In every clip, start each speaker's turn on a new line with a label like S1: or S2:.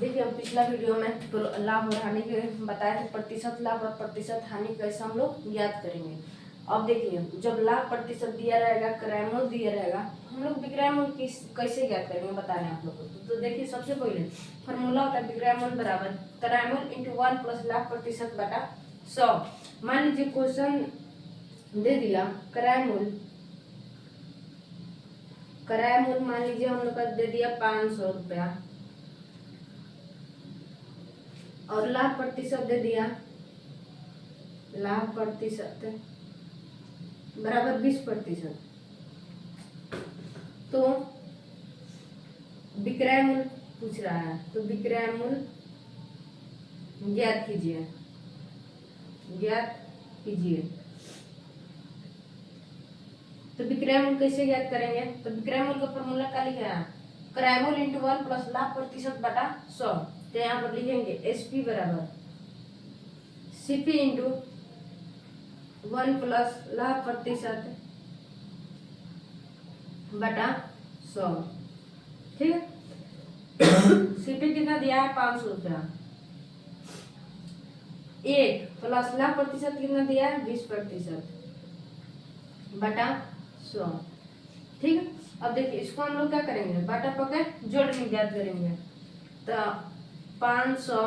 S1: देखिए अब पिछला वीडियो में तो लाभ और हानि के बताए थे, प्रतिशत लाभ और प्रतिशत हानि कैसे हम लोग ज्ञात करेंगे। अब देखिए जब लाभ प्रतिशत दिया रहेगा, क्रय मूल्य दिया रहेगा, हम लोग विक्रय मूल्य कैसे ज्ञात करेंगे बता रहे हैं आप लोग को। तो देखिए सबसे पहले फॉर्मूला होता है विक्रय मूल्य बराबर क्रय मूल्य इंटू 1 प्लस लाभ प्रतिशत बटा 100। मान लीजिए क्वेश्चन दे दिया क्रय मूल्य मान लीजिए हम लोग का दे दिया 500 रुपया और लाभ प्रतिशत दे दिया, लाभ प्रतिशत बराबर 20%। तो विक्रय मूल्य पूछ रहा है, तो विक्रय मूल्य ज्ञात कीजिए, तो विक्रय मूल्य कैसे ज्ञात करेंगे। तो विक्रय मूल्य का फॉर्मूला क्या लिखा है, क्रय मूल्य इंटू 1 प्लस लाभ प्रतिशत बटा 100। तो यहाँ पर लिखेंगे एसपी बराबर सीपी इंटू 1 प्लस लाभ प्रतिशत बटा 100। ठीक है, सीपी कितना दिया है 500 रुपया, 1 प्लस लाभ प्रतिशत कितना दिया है 20% बटा 100। ठीक है, अब देखिए इसको हम लोग क्या करेंगे, बटा पके जोड़ में ज्ञात करेंगे। तो 500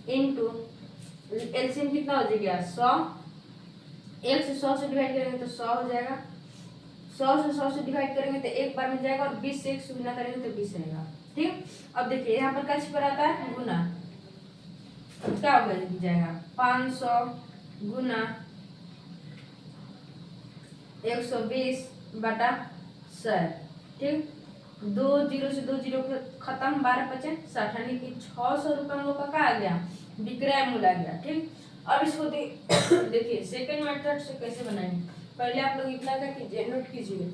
S1: इंटू एलसीएम कितना हो जाएगा 100, 1 से 100 से डिवाइड करेंगे तो 100 हो जाएगा, 100 से 100 से डिवाइड करेंगे तो एक बार में जाएगा और 20 से 1 से गुना करेंगे तो 20 आएगा। ठीक, अब देखिए यहाँ पर कैसे पर आता है गुना, क्या हो जाएगा 500 गुना 120 बटा 100। ठीक, 2 जीरो से 2 जीरो खत्म, 12 पचे 60, यानी कि 600 रुपये हम लोग का क्या आ गया, विक्रय मूल्य आ गया। ठीक, अब इसको देखिए सेकंड मेथड से कैसे बनाएंगे। पहले आप लोग इतना क्या कीजिए, नोट कीजिए।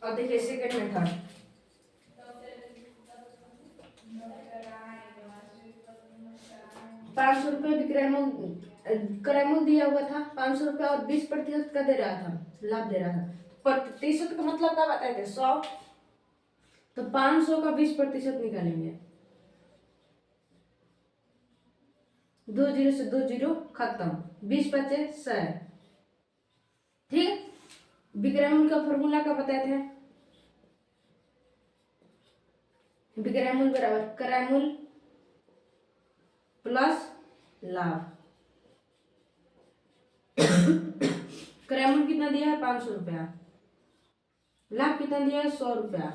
S1: अब देखिए सेकंड मेथड, 500 रुपये विक्रय मूल्य दिया हुआ था 500 रुपये और 20% का दे रहा था, लाभ दे रहा था। प्रतिशत का मतलब क्या बताए थे 100, तो 500 का 20% निकालेंगे, 2 जीरो से 2 जीरो खत्म, 20 पचे 100। ठीक, विक्रय मूल्य का फॉर्मूला क्या बताए थे, विक्रय मूल्य बराबर क्रय मूल्य प्लस लाभ। क्रय मूल्य कितना दिया है 500 रुपया, लाभ कितना दिया है 100 रुपया,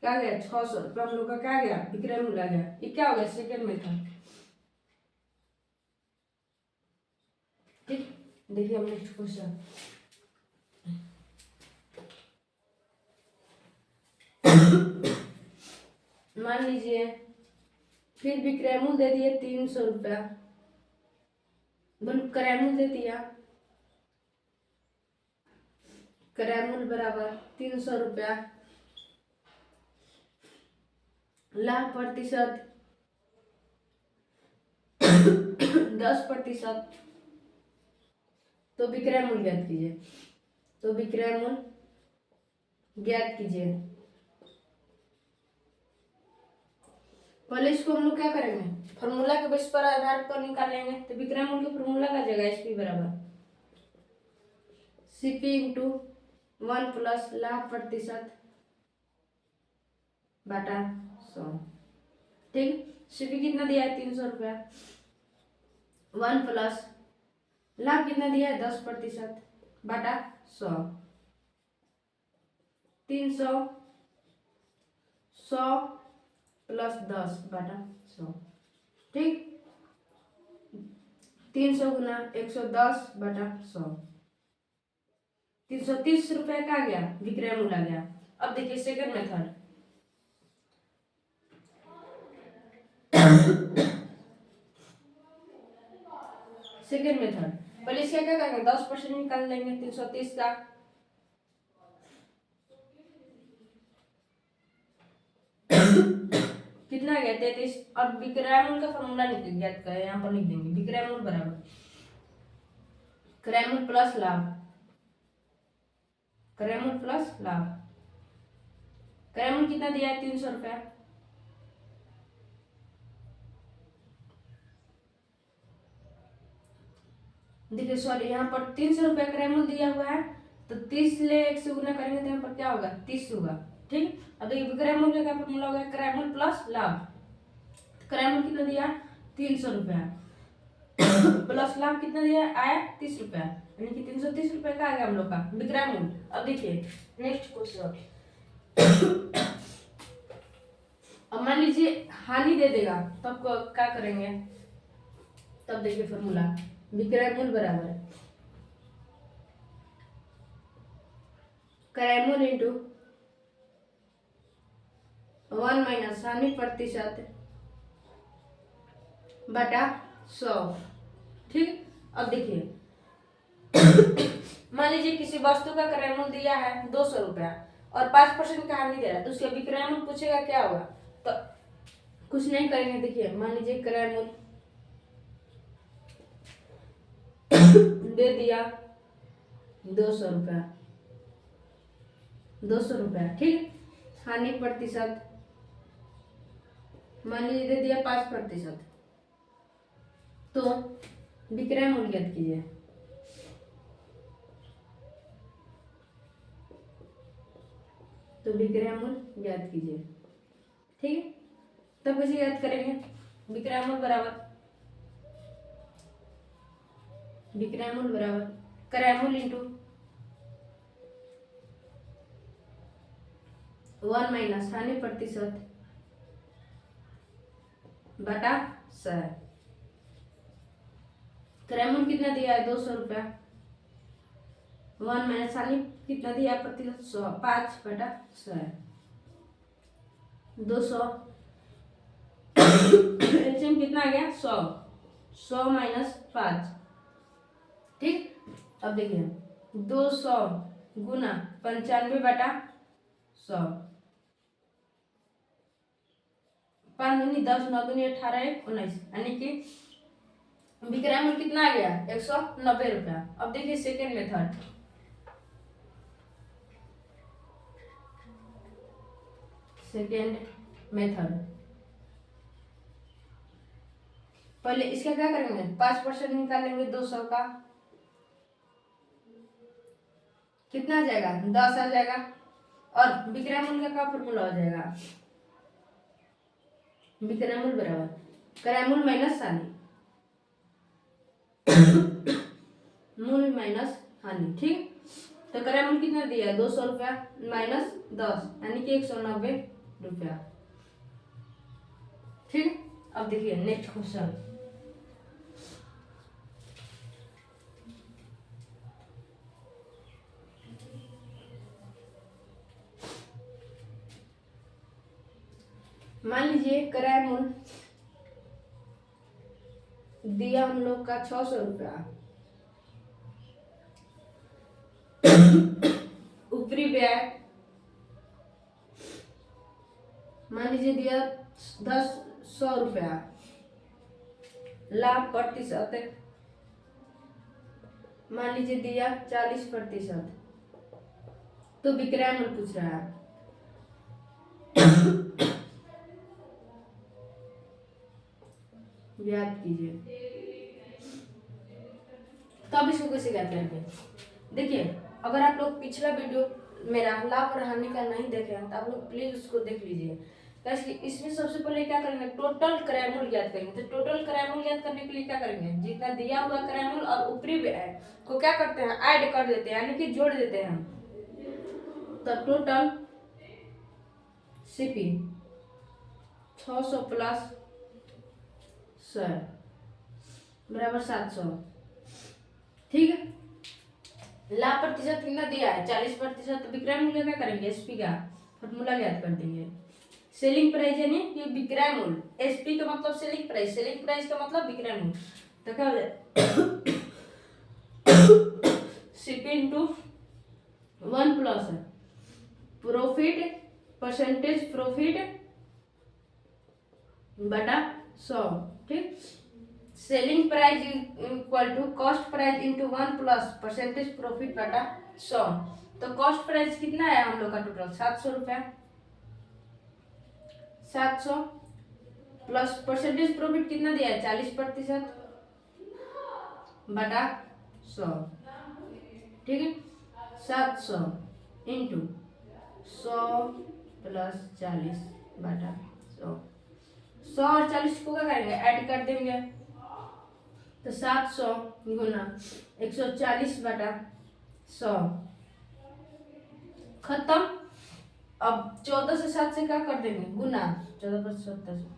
S1: क्या गया 600 रुपया हम लोग का क्या गया विक्रय मूल्य आ गया। ये क्या हो गया सेकंड मेथड। ठीक, देखिए हम नेक्स्ट क्वेश्चन, मान लीजिए फिर विक्रय मूल्य दे दिए 300 रुपया, बोलो क्रय मूल्य दे दिया, क्रय मूल्य बराबर 300 रुपया, लाभ प्रतिशत 10%, तो विक्रय मूल्य ज्ञात कीजिए, तो विक्रय मूल्य ज्ञात कीजिए। पहले इसको हम लोग क्या करेंगे, फॉर्मूला के बेस पर आधार पर निकालेंगे। तो विक्रय मूल्य का फॉर्मूला का जगह एसपी बराबर सीपी इंटू 1 प्लस लाभ प्रतिशत बटा 100। ठीक, सीपी कितना दिया है 300 रुपया, 1 प्लस लाभ कितना दिया है 10% बटा 100, 300 100 प्लस 10 बटा 100। ठीक, 300 गुना 110 बटा 100, 330 रुपए का आ गया विक्रय मूल्य आ गया। अब देखिए सेकंड मेथड, सेकंड मेथड पहले इसका क्या करेंगे 10% निकाल लेंगे 330 का, कितना कितना आ गया 33। और विक्रय मूल्य का फॉर्मूला निकल ज्ञात करें, यहाँ पर लिख देंगे विक्रय मूल्य बराबर क्रय मूल्य प्लस लाभ, क्रय मूल्य प्लस लाभ। क्रय मूल्य कितना दिया है 300 रुपया। देखिए सॉरी, यहाँ पर 300 रुपया क्रय मूल्य दिया हुआ है, तो 30 ले 1 से गुना करेंगे तो यहाँ पर क्या होगा 30 होगा। ठीक, अब देखिए विक्रय मूल्य का फॉर्मूला होगा क्रय मूल्य प्लस लाभ। क्रय मूल्य कितना दिया 300 रुपया प्लस लाभ कितना दिया आया 30 रुपया, यानी कि 330 रुपये का आ गया हम लोग का विक्रय मूल्य। अब देखिए नेक्स्ट क्वेश्चन, अब मान लीजिए हानि दे देगा तब क्या करेंगे। तब देखिए फॉर्मूला विक्रय मूल्य बराबर क्रय मूल्य इंटू 1 माइनस हानि प्रतिशत बटा 100। ठीक, अब देखिए मान लीजिए किसी वस्तु का क्रय मूल्य दिया है 200 रुपया और 5% का हानि दे रहा है, तो उसका विक्रय मूल्य पूछेगा क्या होगा। तो कुछ नहीं करेंगे, देखिए मान लीजिए क्रय मूल्य दे दिया 200 रुपया, 200 रुपया। ठीक, हानि प्रतिशत मान लीजिए दे दिया 5%, तो विक्रय मूल्य ज्ञात कीजिए। तो विक्रय मूल्य ज्ञात कीजिए। ठीक है, तब कैसे ज्ञात करेंगे। विक्रय मूल्य बराबर विक्रय मूल्य बराबर क्रय मूल्य इंटू 1 माइनस हानि प्रतिशत बटा 100। क्रय मूल्य कितना दिया है 200 रुपया, 1 माइनस हानि कितना दिया है प्रतिशत 100, 5 बटा 100, 200 एलसीएम कितना आ गया 100, 100 माइनस 5। ठीक, अब देखिए 200 गुना 95 बटा 100, 5 दूनी 10, 9 दूनी 18, 1 19, यानी कि विक्रय मूल्य कितना आ गया 190 रुपया। अब देखिए सेकेंड मेथड, सेकेंड मेथड पहले इसका क्या करेंगे 5% निकालेंगे 200 का, कितना आ जाएगा 10 आ जाएगा, और विक्रय मूल्य का फॉर्मूला हो जाएगा विक्रय मूल्य बराबर क्रय मूल्य माइनस हानि, मूल्य माइनस हानि। ठीक, तो क्रय मूल्य कितना दिया 200 रुपया माइनस 10, यानी कि 190 रुपया। ठीक, अब देखिए नेक्स्ट क्वेश्चन, मान लीजिए क्रय मूल्य दिया हम लोग का 600 रुपया, ऊपरी व्यय मान लीजिए दिया 100 रुपया, लाभ प्रतिशत मान लीजिए दिया 40%, तो विक्रय मूल्य पूछ रहा है। ज्ञात कीजिए, तो अब इसको कैसे ज्ञात करेंगे। देखिए अगर आप लोग पिछला वीडियो मेरा लाभ और हानि का नहीं देखे हैं तो आप लोग प्लीज उसको देख लीजिए। कैसे, इसमें सबसे पहले क्या करेंगे टोटल क्रय मूल्य ज्ञात करेंगे। तो टोटल क्रय मूल्य ज्ञात करने के लिए क्या करेंगे, जितना दिया हुआ क्रय मूल्य और ऊपरी व्यय को क्या करते हैं ऐड कर देते हैं, यानी कि जोड़ देते हैं। तो टोटल सीपी 600 प्लस 100 बराबर 700। ठीक है, लाभ प्रतिशत कितना दिया है 40%, विक्रय मूल्य क्या करेंगे एसपी का फॉर्मूला ज्ञात कर देंगे। सेलिंग प्राइस यानी कि विक्रय मूल्य, एसपी का मतलब सेलिंग प्राइस, सेलिंग प्राइस का मतलब विक्रय मूल्य। तो क्या हो जाए CP into 1 plus profit percentage profit बटा 100। ठीक, selling price equal to cost price into 1 plus percentage profit बटा 100। तो कॉस्ट प्राइस कितना है हम लोग का टोटल 700 रुपया, 700 प्लस परसेंटेज प्रॉफिट कितना दिया है 40% बटा 100। ठीक है, 700 इंटू 100 प्लस 40 बटा 100। 100 और 40 को क्या करेंगे ऐड कर देंगे, तो 700 गुना 140 बटा 100 खत्म। अब 14 से 7 से क्या कर देंगे गुना, 14 पर 70 से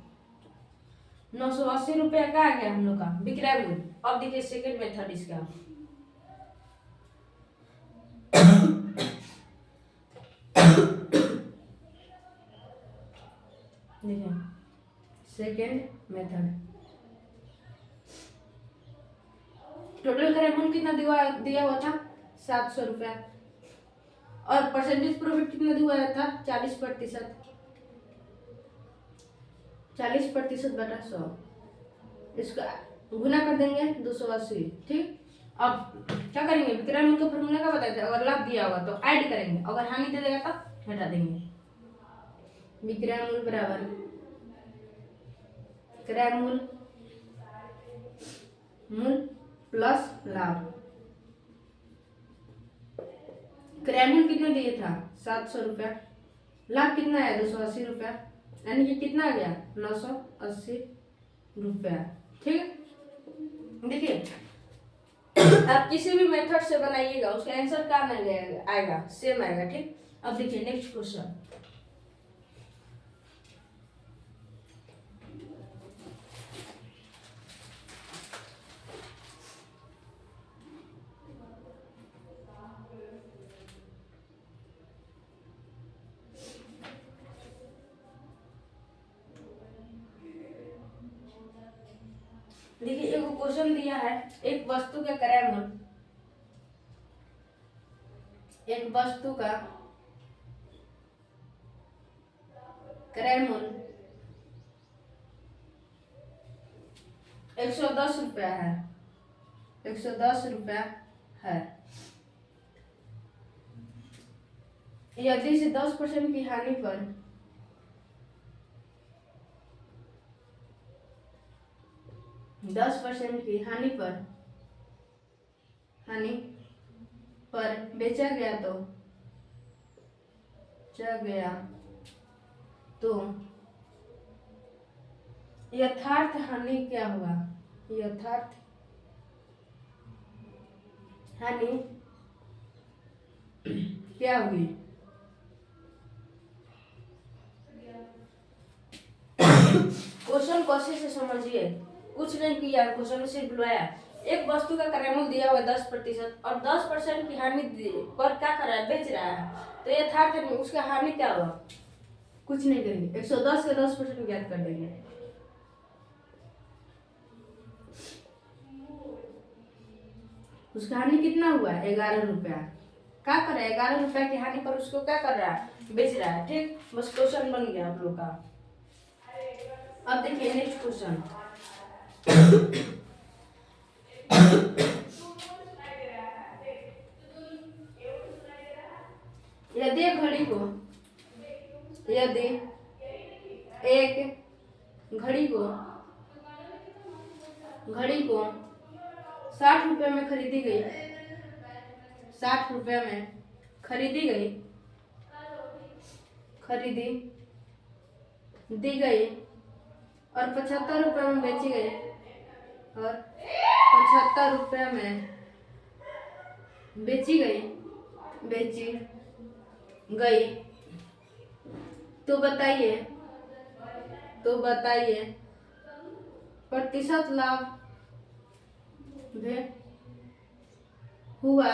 S1: 980 रुपया का आ गया हम लोग का विक्रय मूल्य। अब देखिए सेकेंड मेथड इसका, देखिए सेकेंड मेथड टोटल क्रय मूल्य कितना दिया हुआ था 700 रुपया और परसेंटेज प्रॉफिट कितना दिया हुआ था 40%, 40% बटा 100, इसका गुना कर देंगे 280। ठीक, अब क्या करेंगे विक्रय मूल्य का फॉर्मूला क्या बताया था, अगर लाभ दिया होगा तो ऐड करेंगे, अगर हानि दे देगा तो हटा देंगे। विक्रय मूल्य बराबर क्रय मूल्य प्लस लाभ। क्रय मूल्य कितना दिए था 700 रुपया, लाभ कितना है 280 रुपया, यानी कि कितना आ गया 980 रुपया। ठीक, देखिए आप किसी भी मेथड से बनाइएगा उसका आंसर क्या आएगा सेम आएगा। ठीक, अब देखिए नेक्स्ट क्वेश्चन, देखिए एक क्वेश्चन दिया है, एक वस्तु का क्रय मूल्य, एक वस्तु का क्रय मूल्य 110 रुपया है, 110 रुपया है। यदि से 10% की हानि पर 10% की हानि पर बेचा गया तो यथार्थ हानि क्या होगा, यथार्थ हानि क्या हुई। क्वेश्चन को अच्छे से समझिए, कुछ नहीं किया क्वेश्चन में सिर्फ बुलाया, एक वस्तु का क्रय मूल्य दिया हुआ 10% और 10% की हानि पर क्या कर रहा है बेच रहा है, तो यथार्थ हानि उसका हानि क्या हुआ, कुछ नहीं करेंगे 110 का 10% ज्ञात कर देंगे। उसका हानि कितना हुआ 11 रुपया, क्या कर रहा है 11 रुपया की हानि पर उसको क्या कर रहा है बेच रहा है। ठीक, बस क्वेश्चन बन गया आप लोग का। अब देखिए नेक्स्ट क्वेश्चन, यदि एक घड़ी को 60 रुपये में खरीदी गई, 60 रुपये में खरीदी दी गई और 75 रुपये में बेची गई, और 75 रुपये में बेची गई, तो बताइए प्रतिशत लाभ हुआ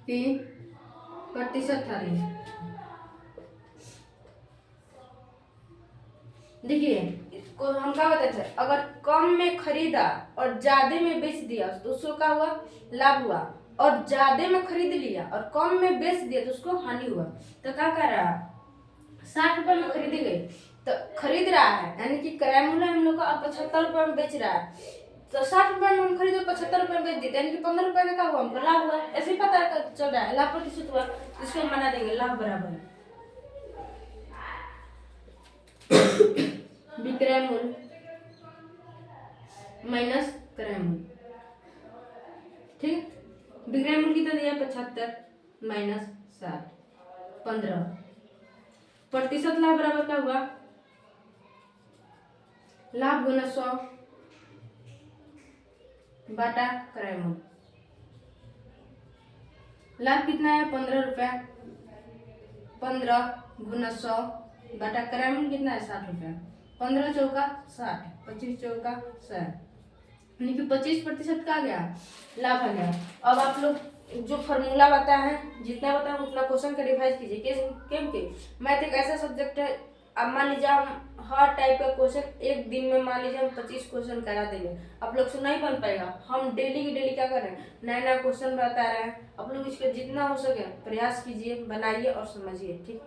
S1: कि प्रतिशत हानि। देखिए हम क्या बताते थे, अगर कम में खरीदा और ज्यादा में बेच दिया तो उसको क्या हुआ लाभ हुआ, और ज्यादा में खरीद लिया और कम में बेच दिया तो उसको हानि हुआ। तो क्या कर रहा 60 रुपए में खरीदी गई, तो खरीद रहा है यानी कि क्रय मूल्य हम लोग का 75 रुपए में बेच रहा है, तो 60 रुपए में हम खरीदे 75 रुपए में बेच देते यानी कि 15 रुपए का क्या हुआ, हमको लाभ हुआ। ऐसे ही पता चल रहा है लाभ प्रतिशत हुआ, इसको हम बना देंगे लाभ बराबर विक्रय मूल्य माइनस क्रय मूल्य। ठीक, विक्रय मूल्य कितना दिया 75 माइनस 60 15, प्रतिशत लाभ बराबर क्या हुआ, लाभ गुना 100 बाटा क्रय मूल्य। लाभ कितना है 15 रुपया, 15 गुना 100 बाटा क्रय मूल्य कितना है 60 रुपया, 15 चौका 60, 25 चौका 100, यानी कि 25% का आ गया लाभ आ गया। अब आप लोग जो फॉर्मूला बताया है जितना बताया उतना क्वेश्चन का रिवाइज कीजिए, क्यों के मैथ एक ऐसा सब्जेक्ट है, अब मान लीजिए हम हर टाइप का क्वेश्चन एक दिन में मान लीजिए हम 25 क्वेश्चन करा देंगे, आप लोग से नहीं बन पाएगा। हम डेली की डेली क्या कर रहे हैं, नया नया क्वेश्चन बता रहे हैं, आप लोग इसका जितना हो सके प्रयास कीजिए, बनाइए और समझिए। ठीक।